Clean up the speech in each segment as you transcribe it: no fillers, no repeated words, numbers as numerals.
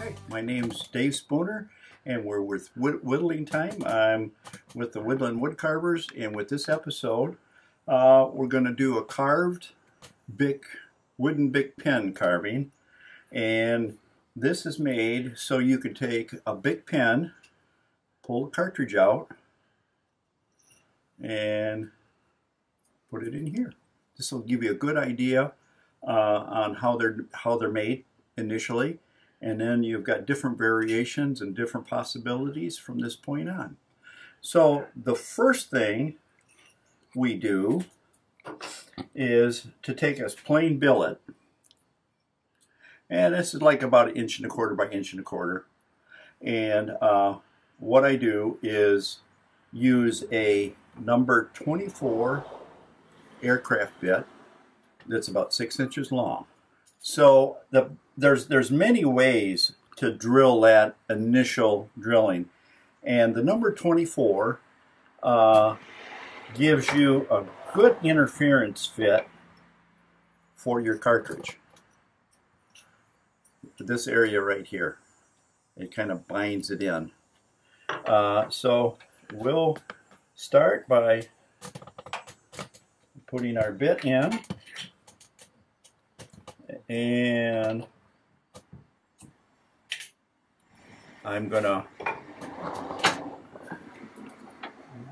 Hi, my name's Dave Spooner, and we're with Whittling Time. I'm with the Whittlin Wood Carvers, and with this episode, we're going to do a carved wooden Bic pen carving. And this is made so you can take a Bic pen, pull the cartridge out, and put it in here. This will give you a good idea on how they're made initially, and then you've got different variations and different possibilities from this point on. So the first thing we do is to take a plain billet, and this is like about 1.25 inches by 1.25 inches, and what I do is use a number 24 aircraft bit that's about 6 inches long. So there's many ways to drill that initial drilling, and the number 24 gives you a good interference fit for your cartridge. This area right here, it kind of binds it in. So we'll start by putting our bit in, and I'm gonna do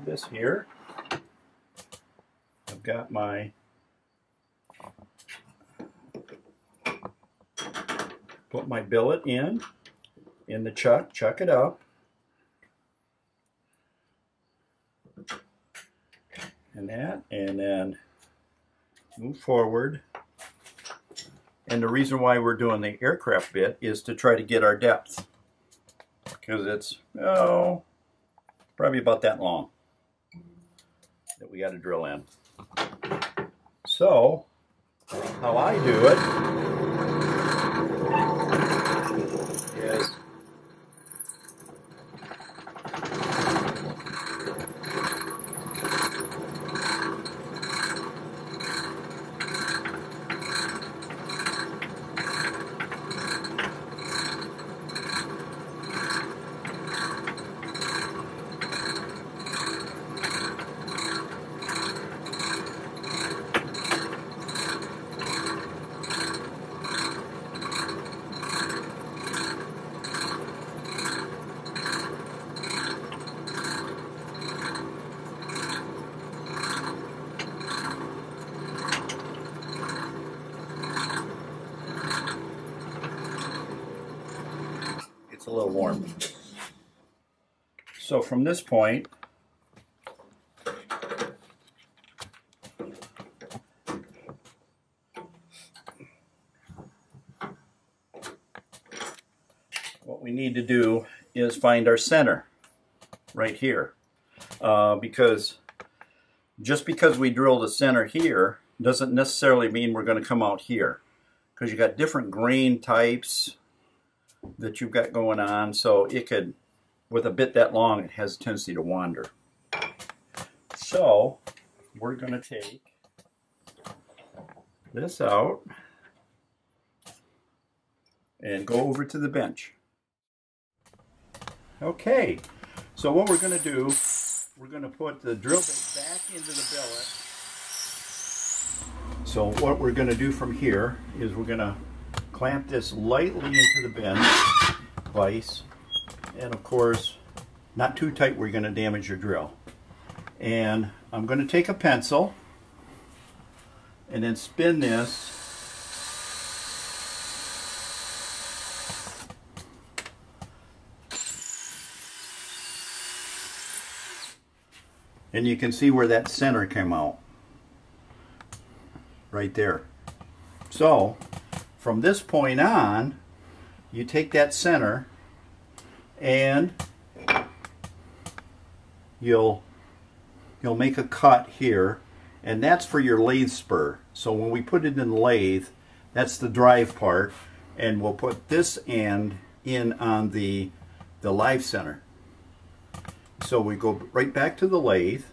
this here. I've got my put my billet in the chuck it up, and then move forward. And the reason why we're doing the aircraft bit is to try to get our depth, because it's probably about that long that we got to drill in. So how I do it is a little warm. So from this point, what we need to do is find our center right here, because just because we drill the center here doesn't necessarily mean we're going to come out here, because you got different grain types that you've got going on, so it could, with a bit that long, it has a tendency to wander. So we're going to take this out and go over to the bench. Okay, so what we're going to do, we're going to put the drill bit back into the billet. So what we're going to do from here is we're going to clamp this lightly into the bench vise, and of course not too tight where you're going to damage your drill. And I'm going to take a pencil and then spin this and you can see where that center came out right there. So from this point on, you take that center and you'll make a cut here, and that's for your lathe spur. So when we put it in the lathe, that's the drive part, and we'll put this end in on the live center. So we go right back to the lathe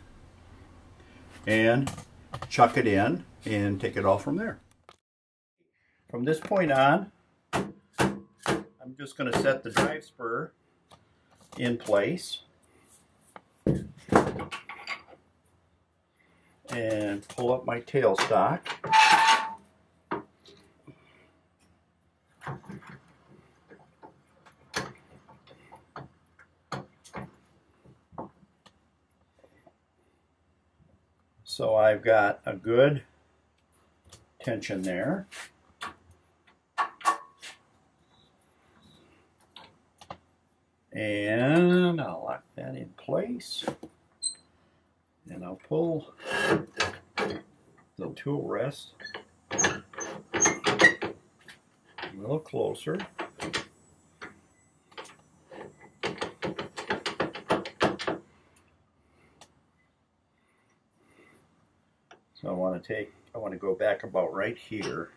and chuck it in and take it all from there. From this point on, I'm I'm just going to set the drive spur in place and pull up my tailstock. So I've got a good tension there. And I'll lock that in place. And I'll pull the tool rest a little closer. So I want to go back about right here.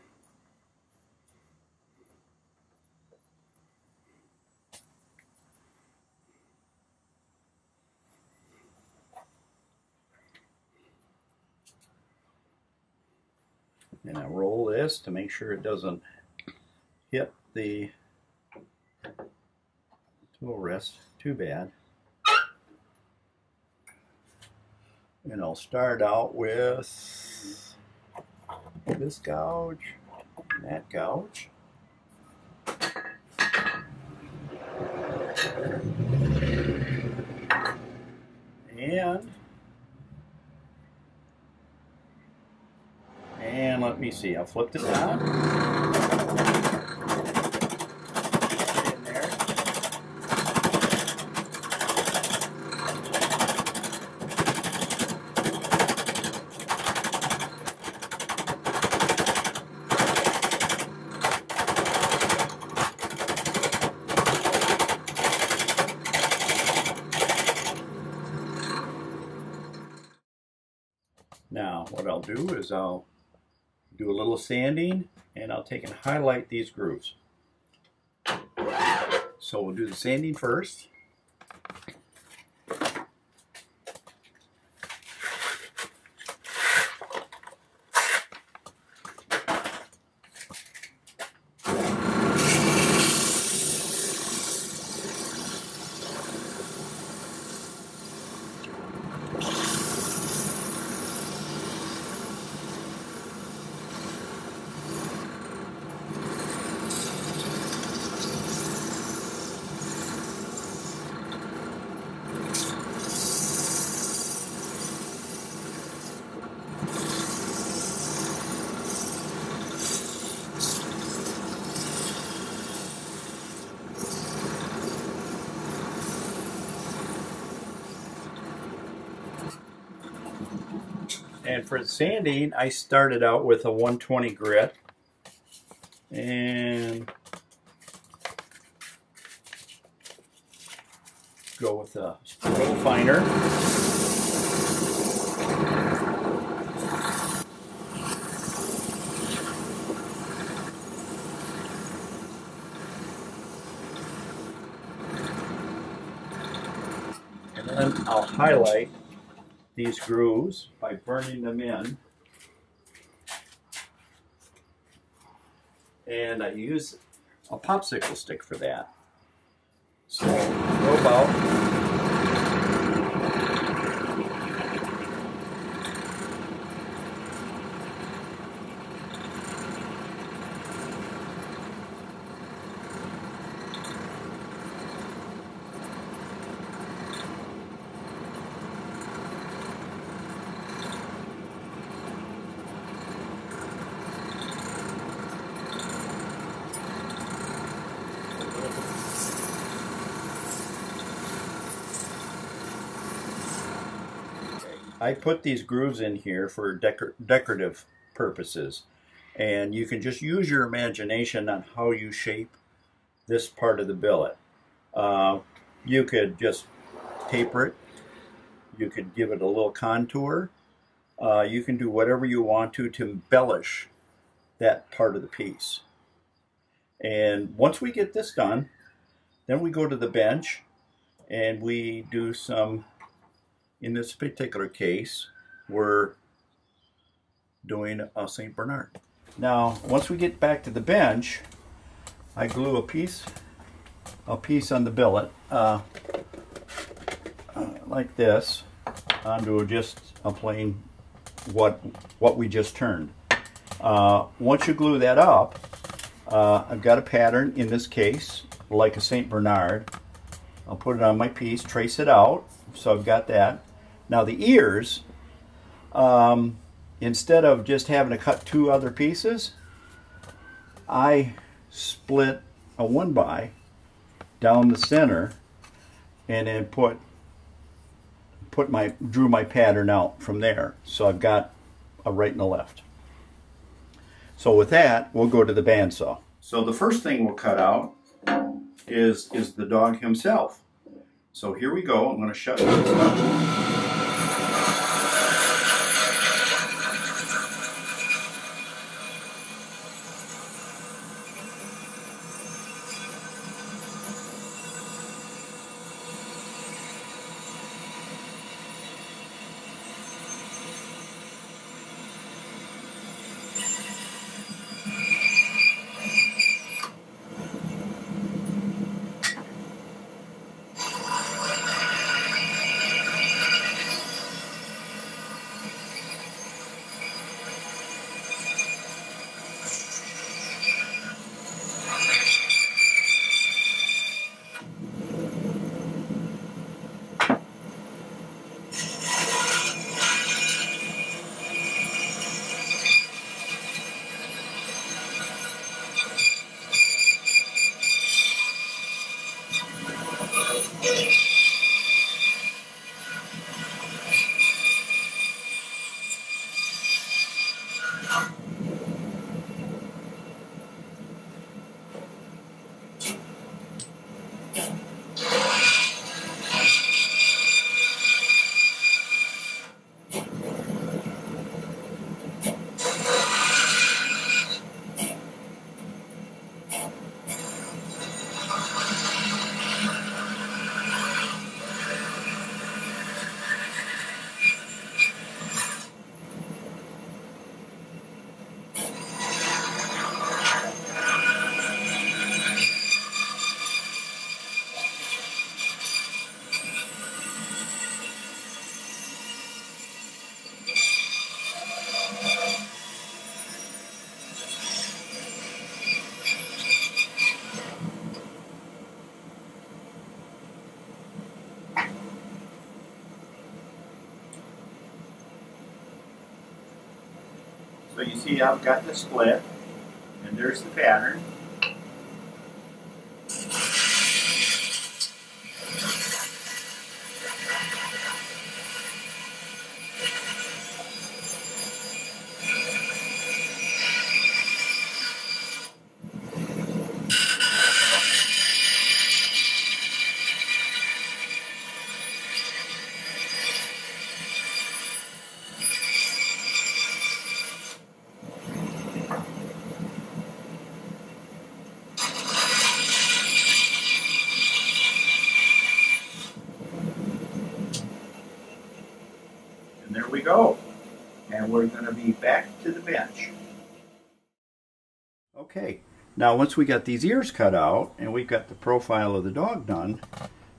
And I roll this to make sure it doesn't hit the tool rest too bad. And I'll start out with this gouge and that gouge. And let me see, I'll flip this on. Put it in there. Now, what I'll do is I'll do a little sanding, and I'll take and highlight these grooves. So we'll do the sanding first. And for the sanding, I started out with a 120 grit and go with a little finer. And then I'll highlight these grooves by burning them in. And I use a popsicle stick for that. So go about I put these grooves in here for decorative purposes, and you can just use your imagination on how you shape this part of the billet. You could just taper it, you could give it a little contour, you can do whatever you want to embellish that part of the piece. And once we get this done, then we go to the bench and we do some. In this particular case, we're doing a St. Bernard. Now, once we get back to the bench, I glue a piece a piece on the billet like this onto just a plain what we just turned. Once you glue that up, I've got a pattern in this case like a St. Bernard. I'll put it on my piece, trace it out, so I've got that. Now the ears, instead of just having to cut two other pieces, I split a 1x down the center and then drew my pattern out from there. So I've got a right and a left. So with that, we'll go to the bandsaw. So the first thing we'll cut out is the dog himself. So here we go. I'm going to shut this up. So you see I've got the split, and there's the pattern. And there we go. And we're going to be back to the bench. Okay, now once we got these ears cut out and we've got the profile of the dog done,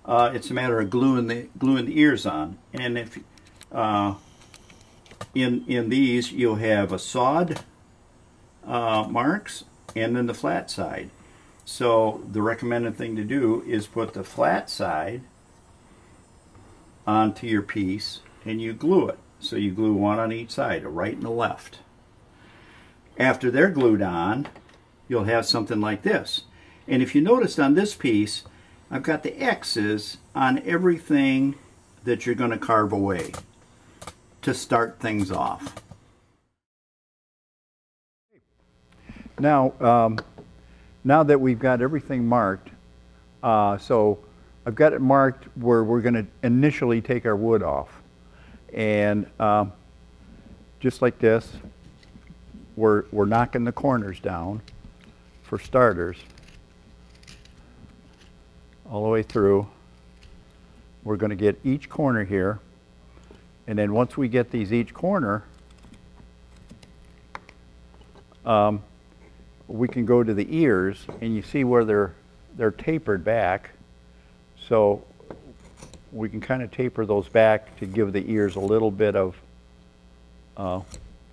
it's a matter of gluing the ears on. And if in these you'll have a sawed marks and then the flat side. So the recommended thing to do is put the flat side onto your piece and you glue it. So you glue one on each side, a right and a left. After they're glued on, you'll have something like this. And if you noticed on this piece, I've got the X's on everything that you're going to carve away to start things off. Now, now that we've got everything marked, so I've got it marked where we're going to initially take our wood off. And just like this, we're knocking the corners down for starters all the way through. We're going to get each corner here, and then once we get these each corner, we can go to the ears, and you see where they're tapered back, so we can kind of taper those back to give the ears a little bit of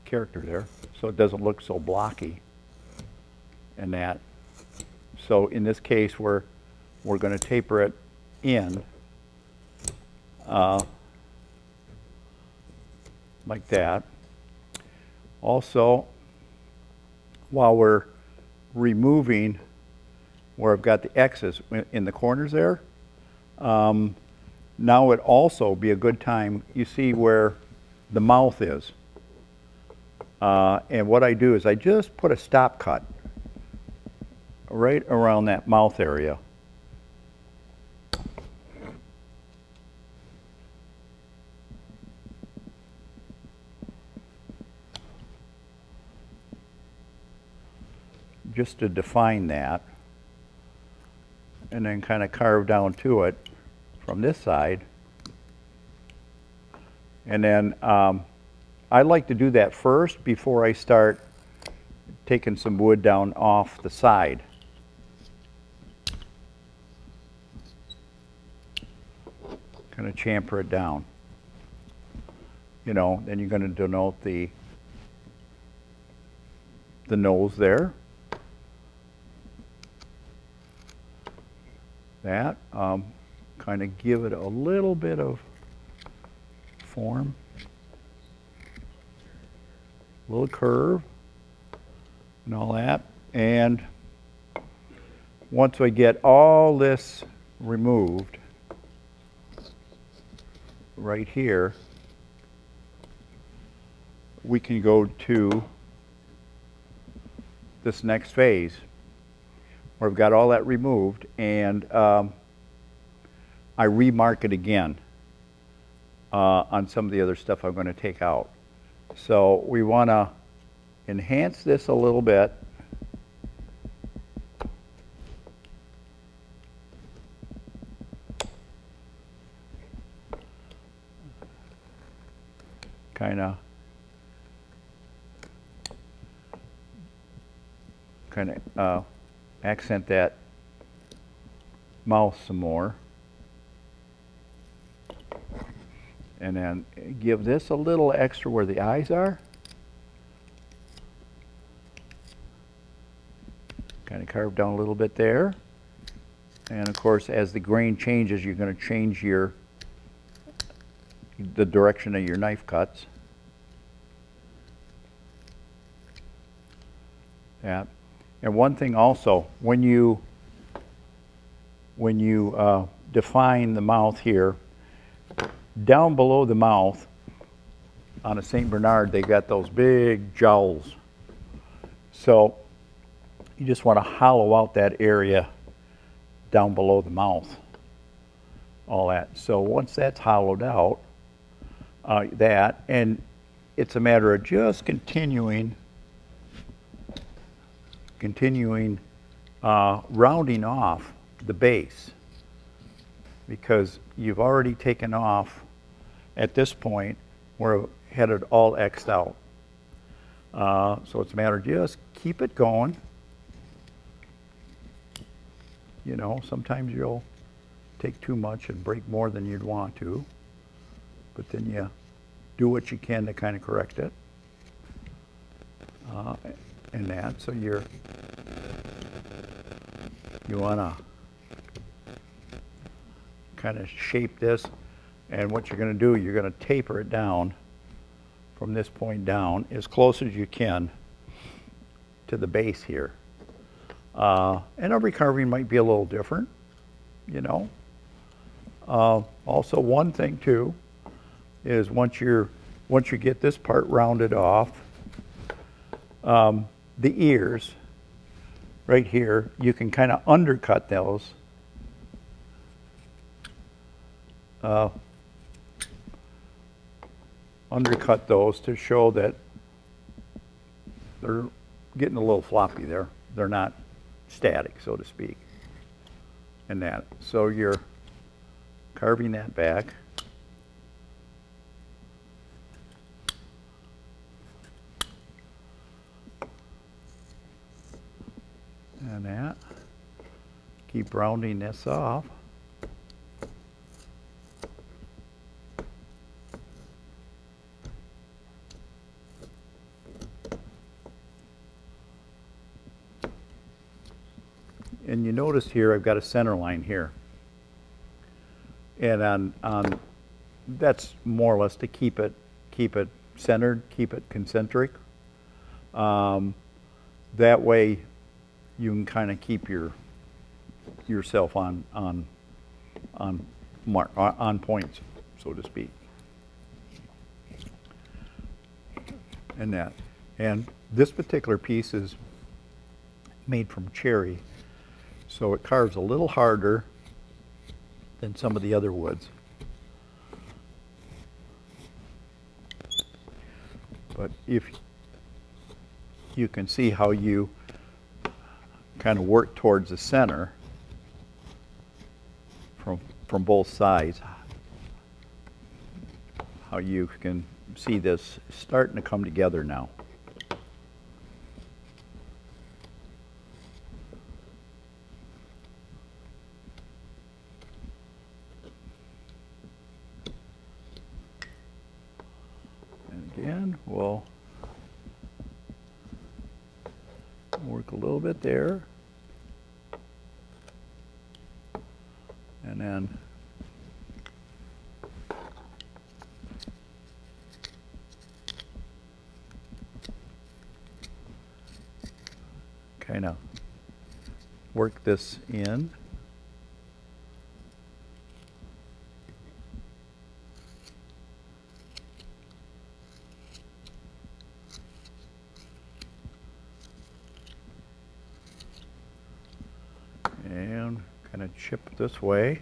character there, so it doesn't look so blocky and that. So in this case, we're going to taper it in like that. Also, while we're removing where I've got the X's in the corners there, now would also be a good time, you see where the mouth is. And what I do is I just put a stop cut right around that mouth area. Just to define that, and then kind of carve down to it from this side. And then I like to do that first before I start taking some wood down off the side. Kind of chamfer it down. You know, then you're going to denote the nose there. That, kind of give it a little bit of form, a little curve, and all that. And once I get all this removed, right here, we can go to this next phase where I've got all that removed, and I remark it again on some of the other stuff I'm going to take out. So we want to enhance this a little bit. Kind of accent that mouth some more, and then give this a little extra where the eyes are. Kind of carve down a little bit there, and of course as the grain changes you're going to change the direction of your knife cuts. Yeah. And one thing also, when you define the mouth here, down below the mouth on a St. Bernard, they got those big jowls. So you just want to hollow out that area down below the mouth, all that. So once that's hollowed out, and it's a matter of just continuing rounding off the base, because you've already taken off at this point where it had it all X'd out. So it's a matter of just keep it going. You know, sometimes you'll take too much and break more than you'd want to, but then you do what you can to kind of correct it. And that, so you want to kind of shape this, and what you're going to do, you're going to taper it down from this point down as close as you can to the base here. And every carving might be a little different, you know. Also, one thing too is once you get this part rounded off, the ears right here, you can kind of undercut those. Undercut those to show that they're getting a little floppy there. They're not static, so to speak. And that. So you're carving that back. And that. Keep keep rounding this off. And you notice here I've got a center line here. And on that's more or less to keep it centered, keep it concentric. That way you can kind of keep yourself on points, so to speak. And this particular piece is made from cherry, so it carves a little harder than some of the other woods. But if you can see how you kind of work towards the center from both sides, how you can see this starting to come together now. And again, we'll work a little bit there. And then kind of work this in. And kind of chip this way.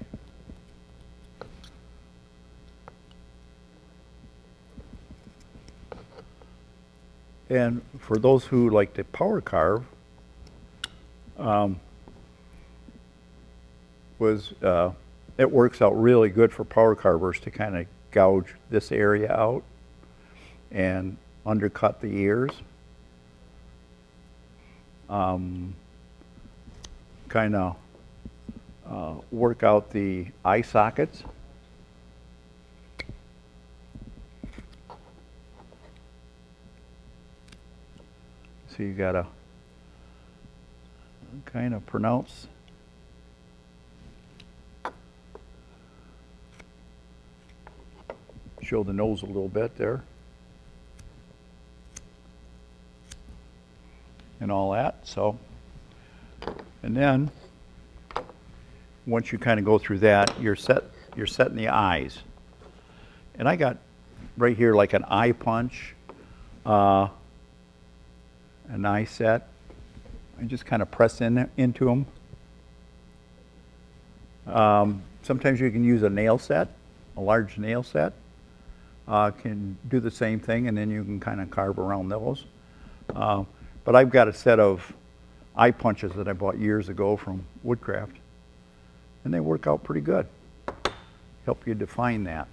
And for those who like to power carve, it works out really good for power carvers to kind of gouge this area out and undercut the ears. Kind of work out the eye sockets. So you gotta kind of pronounce show the nose a little bit there and all that. So, and then once you kind of go through that, you're setting the eyes. And I got right here like an eye punch, an eye set. I just kind of press into them. Sometimes you can use a nail set, a large nail set. Can do the same thing, and then you can kind of carve around those. But I've got a set of eye punches that I bought years ago from Woodcraft, and they work out pretty good. Help you define that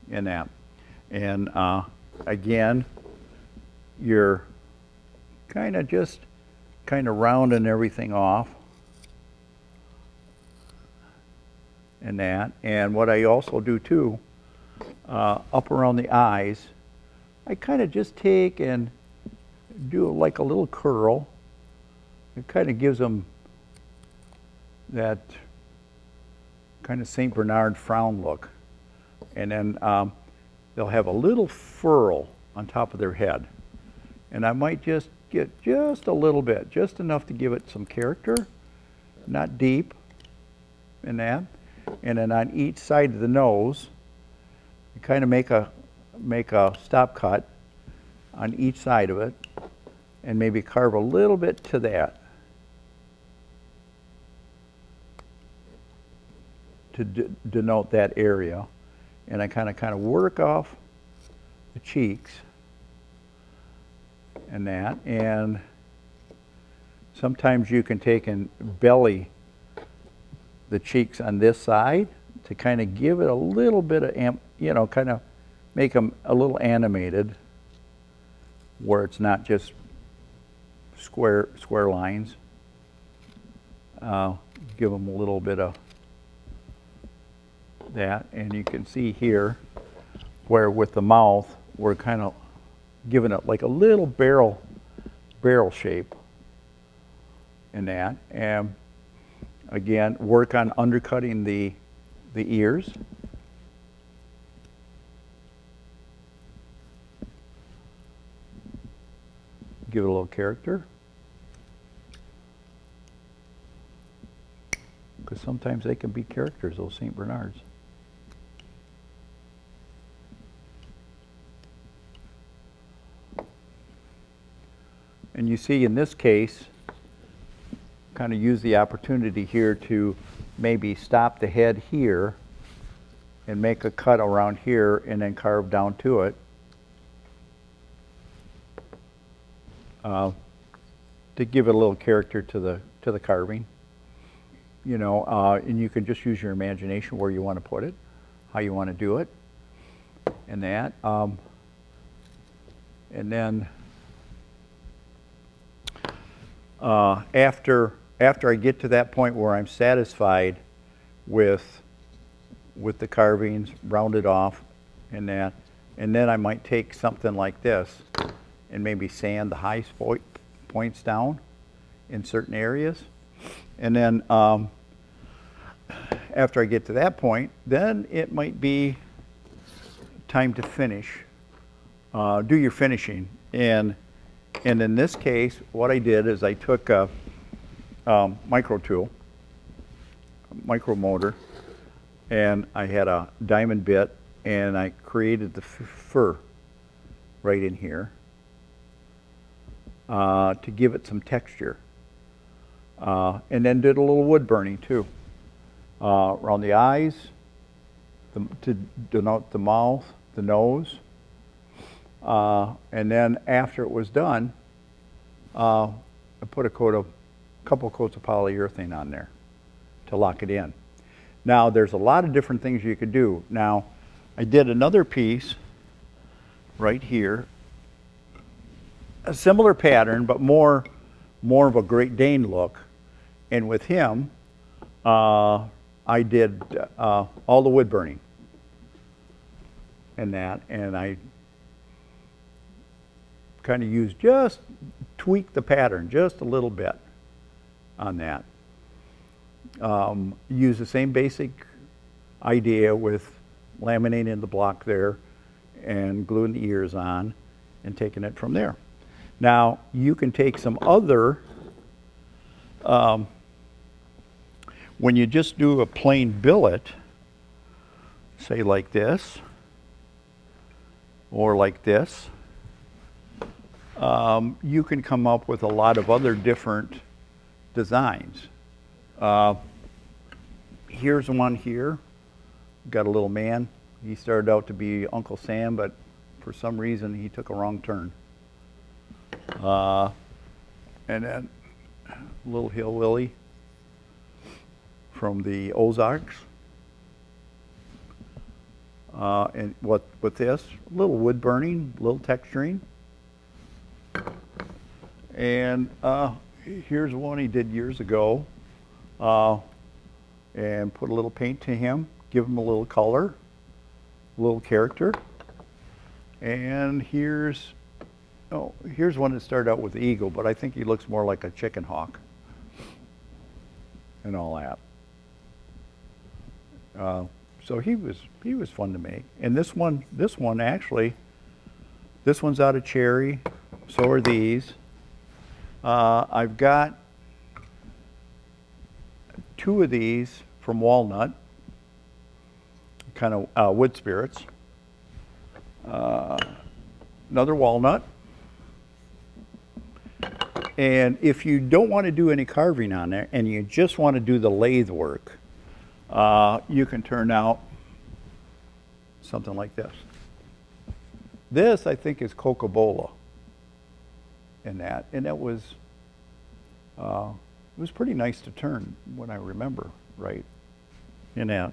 in that. And again, you're kind of just rounding everything off and that. And what I also do too, up around the eyes, I kind of just take and do like a little curl. It kind of gives them that kind of St. Bernard frown look. And then they'll have a little furl on top of their head. And I might just get just a little bit, just enough to give it some character, not deep in that. And then on each side of the nose, you kind of make a stop cut on each side of it and maybe carve a little bit to that to denote that area. And I kind of work off the cheeks and that. And sometimes you can take and belly the cheeks on this side to kind of give it a little bit of, kind of make them a little animated where it's not just square lines. give them a little bit of that, and you can see here where with the mouth we're kind of giving it like a little barrel shape in that. And again, work on undercutting the ears. Give it a little character. Because sometimes they can be characters, those St. Bernards. And you see in this case, kind of use the opportunity here to maybe stop the head here and make a cut around here and then carve down to it. To give it a little character to the carving, you know, and you can just use your imagination where you want to put it, how you want to do it, and that. And then after I get to that point where I'm satisfied with the carvings, rounded off, and that, and then I might take something like this and maybe sand the high points down in certain areas. And then after I get to that point, then it might be time to finish. Do your finishing. And in this case, what I did is I took a micro tool, a micro motor, and I had a diamond bit, and I created the fur right in here. To give it some texture. And then did a little wood burning too. Around the eyes, to denote the mouth, the nose. And then after it was done, I put a couple coats of polyurethane on there to lock it in. Now there's a lot of different things you could do. Now I did another piece right here, a similar pattern, but more of a Great Dane look. And with him, I did all the wood burning and that, and I kind of just tweak the pattern just a little bit on that. Use the same basic idea with laminating the block there and gluing the ears on and taking it from there. Now, you can take some other, when you just do a plain billet, say like this, or like this, you can come up with a lot of other different designs. Here's one here, got a little man. He started out to be Uncle Sam, but for some reason he took a wrong turn. And then a little hillbilly from the Ozarks. And with this, a little wood burning, a little texturing. And here's one he did years ago. And put a little paint to him, give him a little color, a little character. And here's one that started out with the eagle, but I think he looks more like a chicken hawk and all that. So he was fun to make. And this one actually, this one's out of cherry. So are these. I've got 2 of these from walnut, kind of wood spirits. Another walnut. And if you don't want to do any carving on there and you just want to do the lathe work, you can turn out something like this. This, I think, is Coca-Cola in that. And it was pretty nice to turn when I remember right in that.